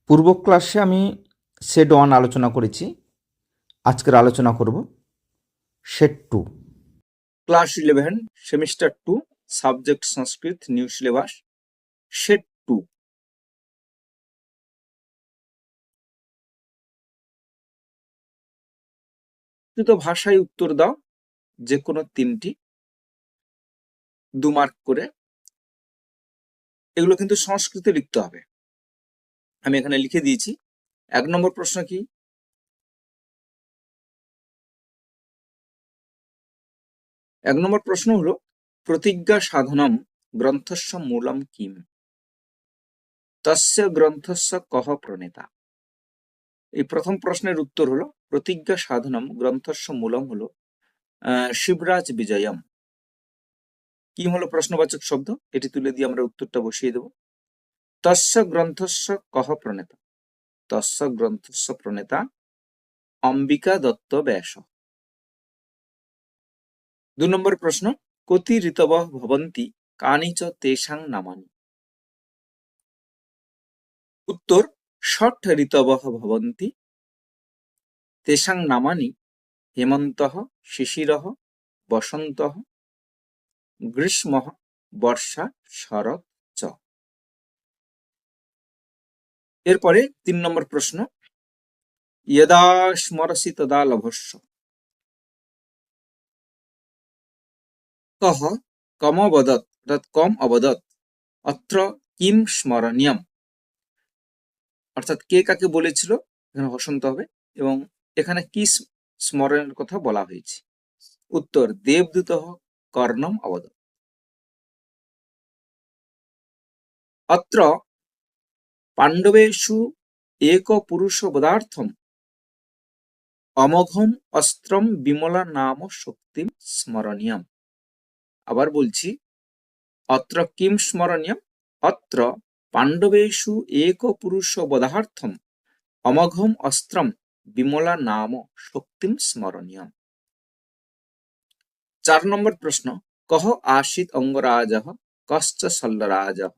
পূর্ব ক্লাসে আমি সেট 1 আলোচনা করেছি। আজকের আলোচনা করব সেট 2। ক্লাস 11 সেমিস্টার 2 সাবজেক্ট সংস্কৃত নিউ সিলেবাস সেট 2। তো ভাষায় উত্তর দাও, যে কোনো 3টি, 2 মার্ক করে। এগুলো কিন্তু সংস্কৃতে লিখতে হবে। আমি এখানে লিখে দিয়েছি। 1 নম্বর প্রশ্ন কি? 1 নম্বর প্রশ্ন হলো প্রতিজ্ঞা সাধনম গ্রন্থস্য মূলম কিম তস্য গ্রন্থস্য কহ প্রণেতা। এই প্রথম প্রশ্নের উত্তর হলো প্রতিজ্ঞা সাধনম গ্রন্থস্য মূলম হলো শিবরাজ বিজয়ম। কি হলো প্রশ্নবাচক শব্দ, এটি তুলে দিয়ে আমরা উত্তরটা বসিয়ে দেব। তস্য গ্রন্থস্য কহ প্রণেতা? তস্য গ্রন্থস্য প্রণেতা অম্বিকা দত্ত ব্যাস। 2 নম্বর প্রশ্ন, কতি ঋতবঃ ভবন্তি কানি চ তেষাং নামানি? উত্তর, ষট ঋতবঃ ভবন্তি তেষাং নামানি হেমন্তঃ শিশিরঃ বসন্তঃ গ্রীষ্মঃ বর্ষা শরৎ চ। এরপরে 3 নম্বর প্রশ্ন, यदा स्मरसि तदा लभस्व कः कमवदत् অর্থাৎ কম অবদৎ অত্র কিম স্মরণীয়ম। অর্থাৎ কে কাকে বলেছিল, এখানে হসন্ত হবে, এবং এখানে কি স্মরণের কথা বলা হয়েছে? উত্তর, দেবদূত কর্ণম অবদৎ। অত্র পাণ্ডবেষু এক পুরুষ পদার্থম অমোঘম অস্ত্রম বিমলা নাম শক্তিম স্মরণীয়ম। আবার বলছি, অত্র কিম স্মরণীয়ম, অত্র পাণ্ডবেষু এক পুরুষ বধার্থম অমোঘম অস্ত্রম বিমলা নাম শক্তিম স্মরণীয়ম। 4 নম্বর প্রশ্ন, কহ আসিত অঙ্গরাজঃ কশ্চ শল্যরাজঃ?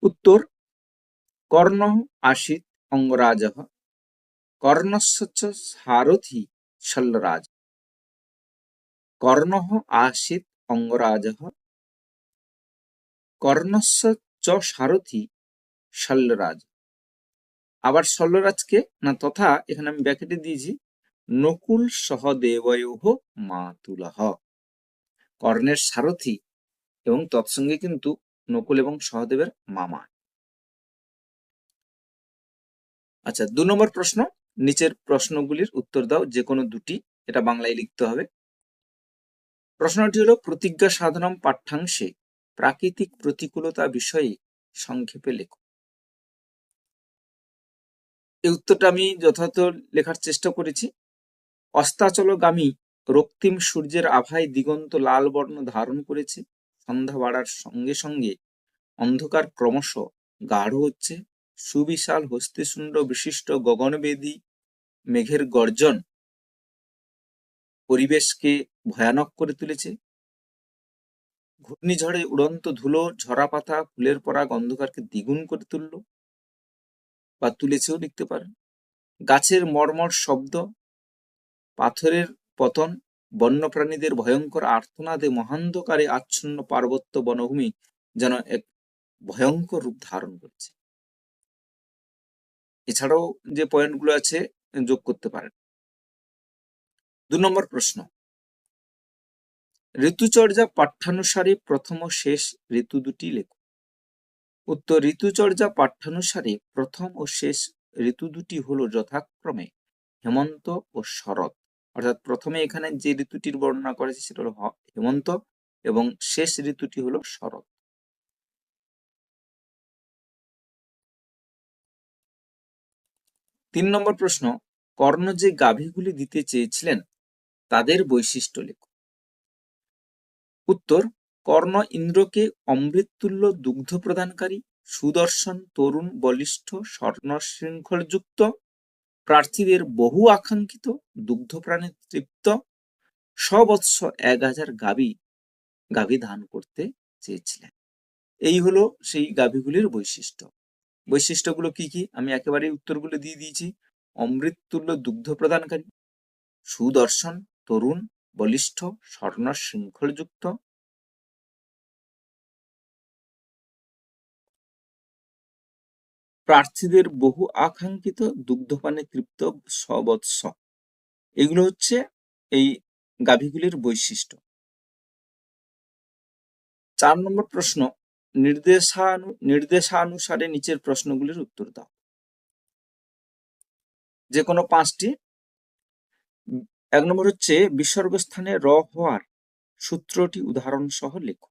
উত্তর, কর্ণ আসিত অঙ্গরাজঃ কর্ণস্য চ সারথি শল্যরাজ। কর্ণঃ আসিত অঙ্গরাজঃ কর্ণস্য চ সারথি শল্যরাজ। আবার শল্যরাজকে না, তথা এখানে আমি ব্যাকেটে দিয়েছি নকুল সহদেবয়োঃ মাতুলঃ। কর্ণের সারথি এবং তৎসঙ্গে কিন্তু নকুল এবং সহদেবের মামা। আচ্ছা, 2 নম্বর প্রশ্ন, নিচের প্রশ্নগুলির উত্তর দাও, যে কোনো 2টি, এটা বাংলায় লিখতে হবে। প্রশ্নটি হলো প্রতিজ্ঞা সাধনম পাঠ্যাংশে প্রাকৃতিক প্রতিকূলতা বিষয়ে সংক্ষেপে লেখো। এই উত্তরটা আমি যথাযথ লেখার চেষ্টা করেছি। অস্তাচলগামী রক্তিম সূর্যের আভায় দিগন্ত লাল বর্ণ ধারণ করেছে। সন্ধ্যা বাড়ার সঙ্গে সঙ্গে অন্ধকার ক্রমশ গাঢ় হচ্ছে। সুবিশাল হস্তিশুণ্ড বিশিষ্ট গগনবেদী মেঘের গর্জন পরিবেশকে ভয়ানক করে তুলেছে। ঘূর্ণিঝড়ে উড়ন্ত ধুলো, ঝরা পাতা, ফুলের পরাগ অন্ধকারকে দ্বিগুণ করে তুলল বা তুলেছেও লিখতে পারেন। গাছের মর্মর শব্দ, পাথরের পতন, বন্যপ্রাণীদের ভয়ঙ্কর আর্তনাদে মহান্ধকারে আচ্ছন্ন পার্বত্য বনভূমি যেন এক ভয়ঙ্কর রূপ ধারণ করেছে। এছাড়াও যে পয়েন্টগুলো আছে যোগ করতে পারেন। 2 নম্বর প্রশ্ন, ঋতুচর্যা পাঠ্যানুসারে প্রথম ও শেষ ঋতু দুটি লেখো। উত্তর, ঋতুচর্যা পাঠ্যানুসারে প্রথম ও শেষ ঋতু দুটি হলো যথাক্রমে হেমন্ত ও শরৎ। অর্থাৎ প্রথমে এখানে যে ঋতুটির বর্ণনা করেছে সেটা হলো হেমন্ত এবং শেষ ঋতুটি হলো শরৎ। 3 নম্বর প্রশ্ন, কর্ণ যে গাভীগুলি দিতে চেয়েছিলেন তাদের বৈশিষ্ট্য লেখো। উত্তর, কর্ণ ইন্দ্রকে অমৃততুল্য দুগ্ধ প্রদানকারী, সুদর্শন, তরুণ, বলিষ্ঠ, স্বর্ণ শৃঙ্খলযুক্ত, প্রার্থীদের বহু আকাঙ্ক্ষিত, দুগ্ধপ্রাণে তৃপ্ত, সবৎস 1000 গাভী দান করতে চেয়েছিলেন। এই হলো সেই গাভীগুলির বৈশিষ্ট্য। বৈশিষ্ট্যগুলো কি কি আমি একেবারে উত্তরগুলো দিয়ে দিয়েছি। অমৃত তুল্য দুগ্ধ প্রদানকারী, সুদর্শন, তরুণ, বলিষ্ঠ, স্বর্ণ শৃঙ্খলযুক্ত, প্রার্থীদের বহু আকাঙ্ক্ষিত, দুগ্ধপানে তৃপ্ত, সবৎস। এগুলো হচ্ছে এই গাভীগুলির বৈশিষ্ট্য। 4 নম্বর প্রশ্ন, নির্দেশানুসারে নিচের প্রশ্নগুলির উত্তর দাও। যে কোনো 5টি। 1 নম্বর হচ্ছে বিসর্গ স্থানে র হওয়ার সূত্রটি উদাহরণ সহ লেখো।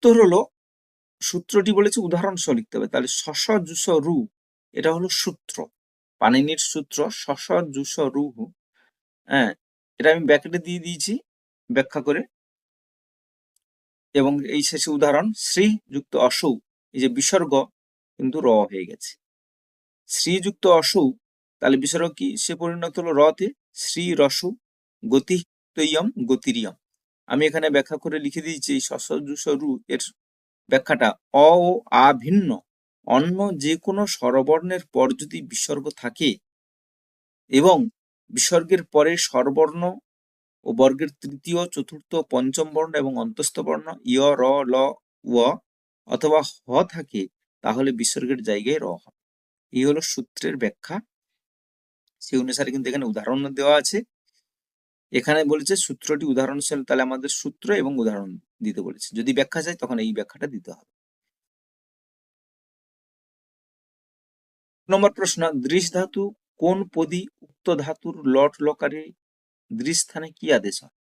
উত্তর হলো, সূত্রটি বলেছে উদাহরণ সহ লিখতে হবে, তাহলে শস জুস রু, এটা হলো সূত্র, পাণিনির সূত্র শস জুস রু। হ্যাঁ, এটা আমি ব্র্যাকেটে দিয়ে দিয়েছি ব্যাখ্যা করে। এবং এই শেষে উদাহরণ শ্রীযুক্ত অসৌ, এই যে বিসর্গ কিন্তু র হয়ে গেছে, শ্রীযুক্ত অসৌ, তাহলে বিসর্গ কি সে পরিণত হলো রতে, শ্রী রসু গতি তৈয়ম গতিরিয়ম। আমি এখানে ব্যাখ্যা করে লিখে দিয়েছি এই সসজুসরু এর ব্যাখ্যাটা। অ ও আ ভিন্ন অন্য যে কোনো স্বরবর্ণের পর যদি বিসর্গ থাকে এবং বিসর্গের পরে স্বরবর্ণ ও বর্গের তৃতীয়, চতুর্থ, পঞ্চম বর্ণ এবং অন্তস্থ বর্ণ ইয়, র, ল, ও অথবা হ থাকে, তাহলে বিসর্গের জায়গায় র হবে। এই হলো সূত্রের ব্যাখ্যা। সেই অনুসারে কিন্তু এখানে উদাহরণ দেওয়া আছে। এখানে বলেছে সূত্রটি উদাহরণ ছিল, তাহলে আমাদের সূত্র এবং উদাহরণ দিতে বলেছে। যদি ব্যাখ্যা চাই তখন এই ব্যাখ্যাটা দিতে হবে। নম্বর প্রশ্ন, দৃশ ধাতু কোন পদী উক্ত ধাতুর লট লকারে দৃশ স্থানে কি আদেশ হয়?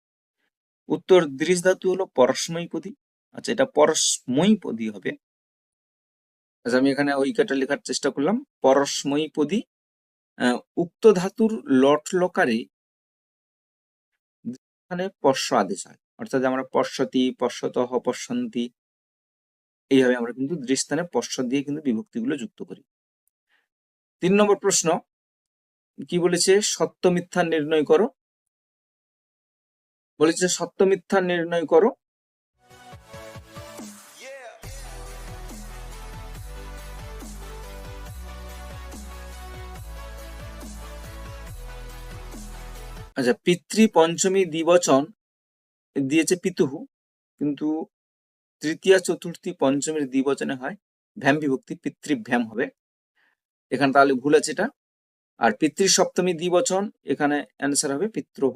উত্তর, দৃশ ধাতু হলো পরস্ময়ী পদী। আচ্ছা, এটা পরস্ময়ী পদী হবে। আচ্ছা, আমি এখানে ঐকাটা লেখার চেষ্টা করলাম, পরস্ময়ী পদী। উক্ত ধাতুর লট লকারে এখানে পশ্য আদেশ হয়, অর্থাৎ আমরা পশ্যতি, পশ্যতঃ, পশ্যন্তি, এইভাবে আমরা কিন্তু দৃষ্টানে পশ্য দিয়ে কিন্তু বিভক্তিগুলো যুক্ত করি। 3 নম্বর প্রশ্ন কি বলেছে, সত্য মিথ্যা নির্ণয় করো। বলেছে সত্য মিথ্যা নির্ণয় করো। আচ্ছা, পিতৃ পঞ্চমী দ্বিবচন দিয়েছে পিতুহু, কিন্তু তৃতীয়া, চতুর্থী, পঞ্চমীর দ্বিবচনে হয় ভ্যাম বিভক্তি, পিতৃভ্যাম হবে এখানে, তাহলে ভুল আছে এটা। আর পিতৃ সপ্তমী দ্বিবচন, এখানে অ্যান্সার হবে পিতৃভ,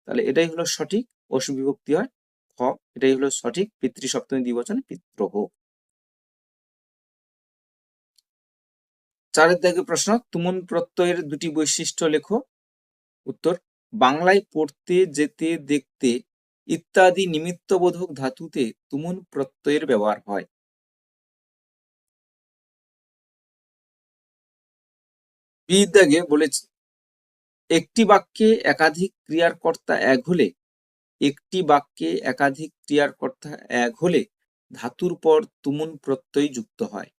তাহলে এটাই হলো সঠিক, অসু বিভক্তি হয় খ, এটাই হলো সঠিক, পিতৃ সপ্তমী দ্বিবচনে পিতৃভ। 4 দাগের প্রশ্ন, তুমুন প্রত্যয়ের দুটি বৈশিষ্ট্য লেখো। উত্তর, বাংলায় পড়তে, যেতে, দেখতে ইত্যাদি নিমিত্তবোধক ধাতুতে তুমুন প্রত্যয়ের ব্যবহার হয়। বিদ্যাগে বলেছে, একটি বাক্যে একাধিক ক্রিয়ার কর্তা এক হলে, একটি বাক্যে একাধিক ক্রিয়ার কর্তা এক হলে ধাতুর পর তুমুন প্রত্যয় যুক্ত হয়।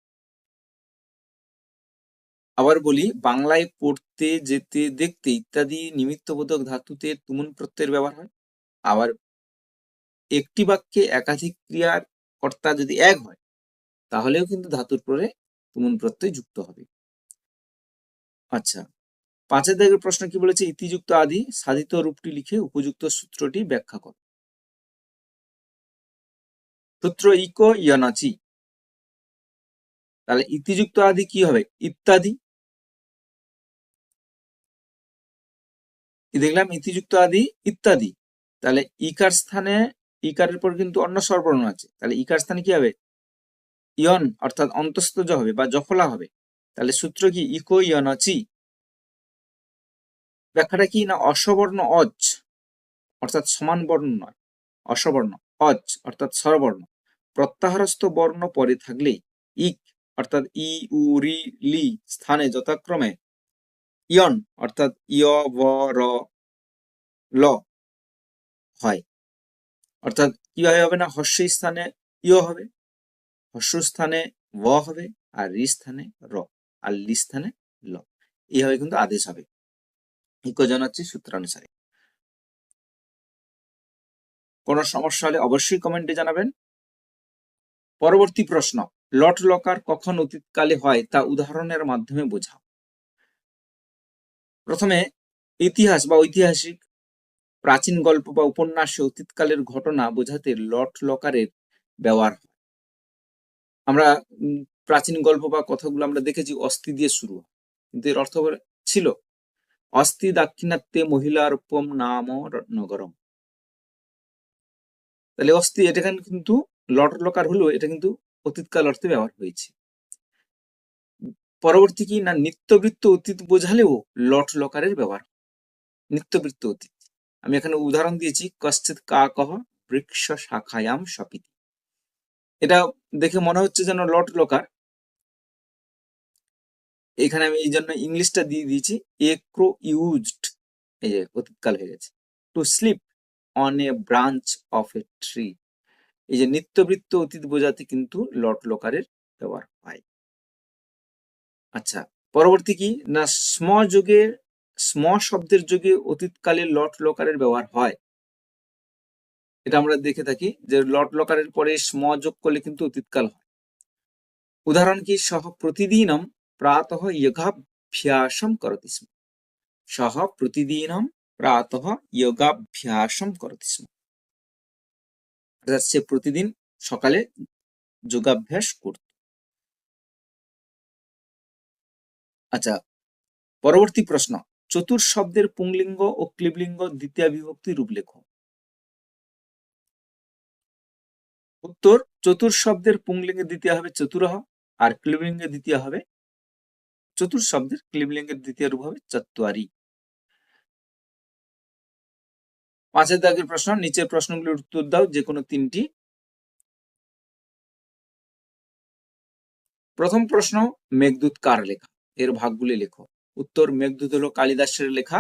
আবার বলি, বাংলায় পড়তে, যেতে, দেখতে ইত্যাদি নিমিত্তবোধক ধাতুতে তুমুন প্রত্যয়ের ব্যবহার হয়। আবার একটি বাক্যে একাধিক ক্রিয়ার কর্তা যদি এক হয়, তাহলেও কিন্তু ধাতুর পরে তুমুন প্রত্যয় যুক্ত হবে। আচ্ছা, 5 দাগের প্রশ্ন কি বলেছে, ইতিযুক্ত আদি সাধিত রূপটি লিখে উপযুক্ত সূত্রটি ব্যাখ্যা কর। সূত্র ইকো ইয়ানাচি, তাহলে ইতিযুক্ত আদি কি হবে, ইত্যাদি। দেখলাম ইতিযুক্ত আদি ইত্যাদি, তাহলে ইকার স্থানে, ইকারের পর কিন্তু অন্য স্বরবর্ণ আছে, তাহলে ইকার স্থানে কি হবে, ইয়ন, অর্থাৎ অন্তস্থ হবে বা জফলা হবে। তাহলে সূত্র কি, ইকো ইয়ানাচি। ব্যাখ্যাটা কি না, অসবর্ণ অজ, অর্থাৎ সমান বর্ণ নয়, অসবর্ণ, অজ অর্থাৎ স্বরবর্ণ প্রত্যাহারস্থ বর্ণ পরে থাকলে ইক অর্থাৎ ই, উ, রি, লি স্থানে যথাক্রমে ইয়ন অর্থাৎ ইয়, ব, র, ল হয়। অর্থাৎ কিভাবে হবে না, হর্ষ স্থানে ইয় হবে, হর্ষ স্থানে ব হবে, আর রি স্থানে র, আর লি স্থানে ল, এইভাবে কিন্তু আদেশ হবে। ইকো জানাচ্ছি সূত্রানুসারে। কোনো সমস্যা হলে অবশ্যই কমেন্টে জানাবেন। পরবর্তী প্রশ্ন, লট লকার কখন অতীতকালে হয় তা উদাহরণের মাধ্যমে বোঝাও। প্রথমে ইতিহাস বা ঐতিহাসিক প্রাচীন গল্প বা উপন্যাসে অতীতকালের ঘটনা বোঝাতে লট লকারের ব্যবহার হয়। আমরা প্রাচীন গল্প বা কথাগুলো আমরা দেখেছি অস্থি দিয়ে শুরু হয়, কিন্তু এর অর্থ ছিল অস্থি দাক্ষিণাত্যে মহিলার উপম নাম নগরম। তাহলে অস্থি এটা কিন্তু লট লকার হলো, এটা কিন্তু অতীতকাল অর্থে ব্যবহার হয়েছে। পরবর্তী কি না, নিত্যবৃত্ত অতীত বোঝালেও লট লকারের ব্যবহার। নিত্যবৃত্ত অতীত আমি এখানে উদাহরণ দিয়েছি, কশ্চিৎ কাকঃ বৃক্ষ শাখায়াম স্বপিতি। এটা দেখে মনে হচ্ছে যেন লট লকার, এখানে আমি এই জন্য ইংলিশটা দিয়ে দিয়েছি একো ইউজড, এই যে অতীতকাল হয়ে গেছে। To sleep on a branch of a tree, এই যে নিত্যবৃত্ত অতীত বোঝাতে কিন্তু লট লকারের ব্যবহার হয়। আচ্ছা, পরবর্তী কি না, স্ম শব্দের যুগে অতীতকালে লট লকারের ব্যবহার হয়। এটা আমরা দেখে থাকি যে লট লকারের পরে স্ম যোগ করলে কিন্তু অতীতকাল হয়। উদাহরণ কি, সহ প্রতিদিনম প্রাতঃ যোগাভ্যাসম করতি স্ম। সহ প্রতিদিনম প্রাতঃ যোগাভ্যাসম করতি স্ম, অর্থাৎ সে প্রতিদিন সকালে যোগাভ্যাস করত। আচ্ছা, পরবর্তী প্রশ্ন, চতুর শব্দের পুংলিঙ্গ ও ক্লিবলিঙ্গ দ্বিতীয়া বিভক্তি রূপ লেখো। উত্তর, চতুর শব্দের পুংলিঙ্গে দ্বিতীয় হবে চতুরঃ, আর ক্লিবলিঙ্গে দ্বিতীয় হবে, চতুর শব্দের ক্লিবলিঙ্গের দ্বিতীয় রূপ হবে চত্বারি। 5 দাগের প্রশ্ন, নিচের প্রশ্নগুলির উত্তর দাও যে কোনো তিনটি। প্রথম প্রশ্ন, মেঘদূত কার লেখা, এর ভাগগুলি লেখো। উত্তর, মেঘদূত হলো কালিদাসের লেখা,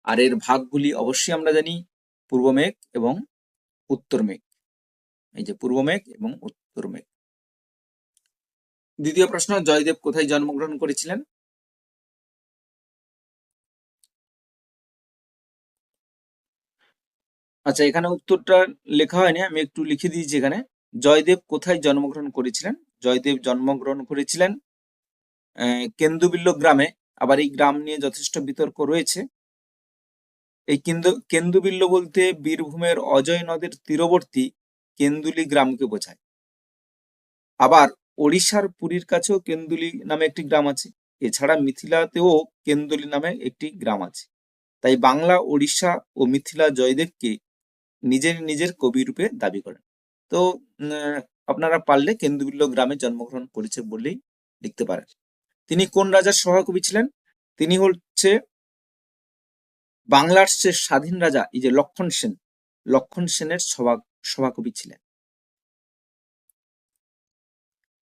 আর এর ভাগগুলি অবশ্যই আমরা জানি পূর্ব মেঘ এবং উত্তর মেঘ। এই যে পূর্ব মেঘ এবং উত্তর মেঘ। দ্বিতীয় প্রশ্ন, জয়দেব কোথায় জন্মগ্রহণ করেছিলেন। আচ্ছা, এখানে উত্তরটা লেখা হয়নি, আমি একটু লিখে দিয়েছি এখানে। জয়দেব কোথায় জন্মগ্রহণ করেছিলেন। জয়দেব জন্মগ্রহণ করেছিলেন কেন্দুবিল্ল গ্রামে। আবার এই গ্রাম নিয়ে যথেষ্ট বিতর্ক রয়েছে। এই কেন্দুবিল্ল বলতে বীরভূমের অজয় নদের তীরবর্তী কেন্দুলি গ্রামকে বোঝায়। আবার ওড়িশার পুরীর কাছেও কেন্দুলি নামে একটি গ্রাম আছে। এছাড়া মিথিলাতেও কেন্দুলি নামে একটি গ্রাম আছে। তাই বাংলা, ওড়িশা ও মিথিলা জয়দেবকে নিজের কবি রূপে দাবি করেন। তো আপনারা পারলে কেন্দুবিল্ল গ্রামে জন্মগ্রহণ করেছে বলেই লিখতে পারেন। তিনি কোন রাজার সভাকবি ছিলেন। তিনি হচ্ছে বাংলার সে স্বাধীন রাজা, এই যে লক্ষণ সেনের সভাকবি ছিলেন।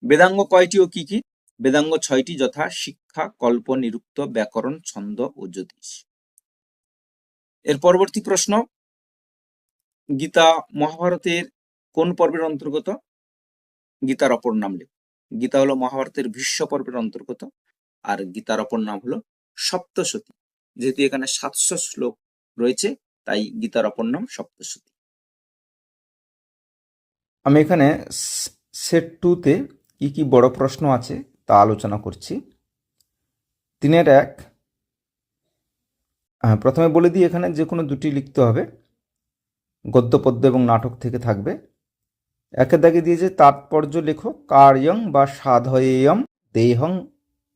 বেদাঙ্গ কয়টি ও কি কি। বেদাঙ্গ 6টি, যথা শিক্ষা, কল্প, নিরুক্ত, ব্যাকরণ, ছন্দ ও জ্যোতিষ। এর পরবর্তী প্রশ্ন, গীতা মহাভারতের কোন পর্বের অন্তর্গত। গীতার অপর নাম লেখ। গীতা হলো মহাভারতের ভীষ্ম পর্বের অন্তর্গত, আর গীতার অপর নাম হলো সপ্তশতী। যেহেতু এখানে 700 শ্লোক রয়েছে, তাই গীতার অপর নাম সপ্তশতী। আমি এখানে সেট 2-তে কি কি বড় প্রশ্ন আছে তা আলোচনা করছি। 3-1, প্রথমে বলে দিই এখানে যে কোনো দুটি লিখতে হবে, গদ্য পদ্য এবং নাটক থেকে থাকবে। 1-এর দাগে দিয়েছে তাৎপর্য লেখো, কার্যং বা সাধয়েয়ম, দেহং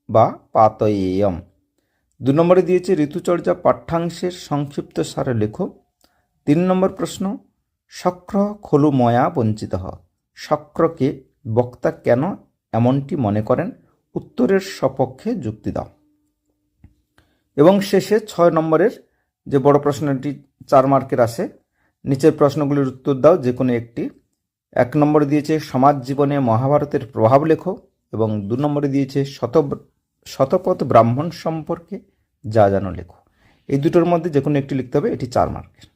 বা পাতয়েয়ম। 2 নম্বরে দিয়েছে ঋতুচর্যা পাঠ্যাংশের সংক্ষিপ্ত সারে লেখো। 3 নম্বর প্রশ্ন, শক্র খলু ময়া বঞ্চিত। শক্রকে বক্তা কেন এমনটি মনে করেন, উত্তরের সপক্ষে যুক্তি দাও। এবং শেষে 6 নম্বরের যে বড় প্রশ্নটি 4 মার্কের আসে, নিচের প্রশ্নগুলির উত্তর দাও যে কোনো একটি। 1 নম্বরে দিয়েছে সমাজ জীবনে মহাভারতের প্রভাব লেখো, এবং 2 নম্বরে দিয়েছে শতপথ ব্রাহ্মণ সম্পর্কে যা জানো লেখো। এই দুটোর মধ্যে যে কোনো একটি লিখতে হবে, এটি 4 মার্কের।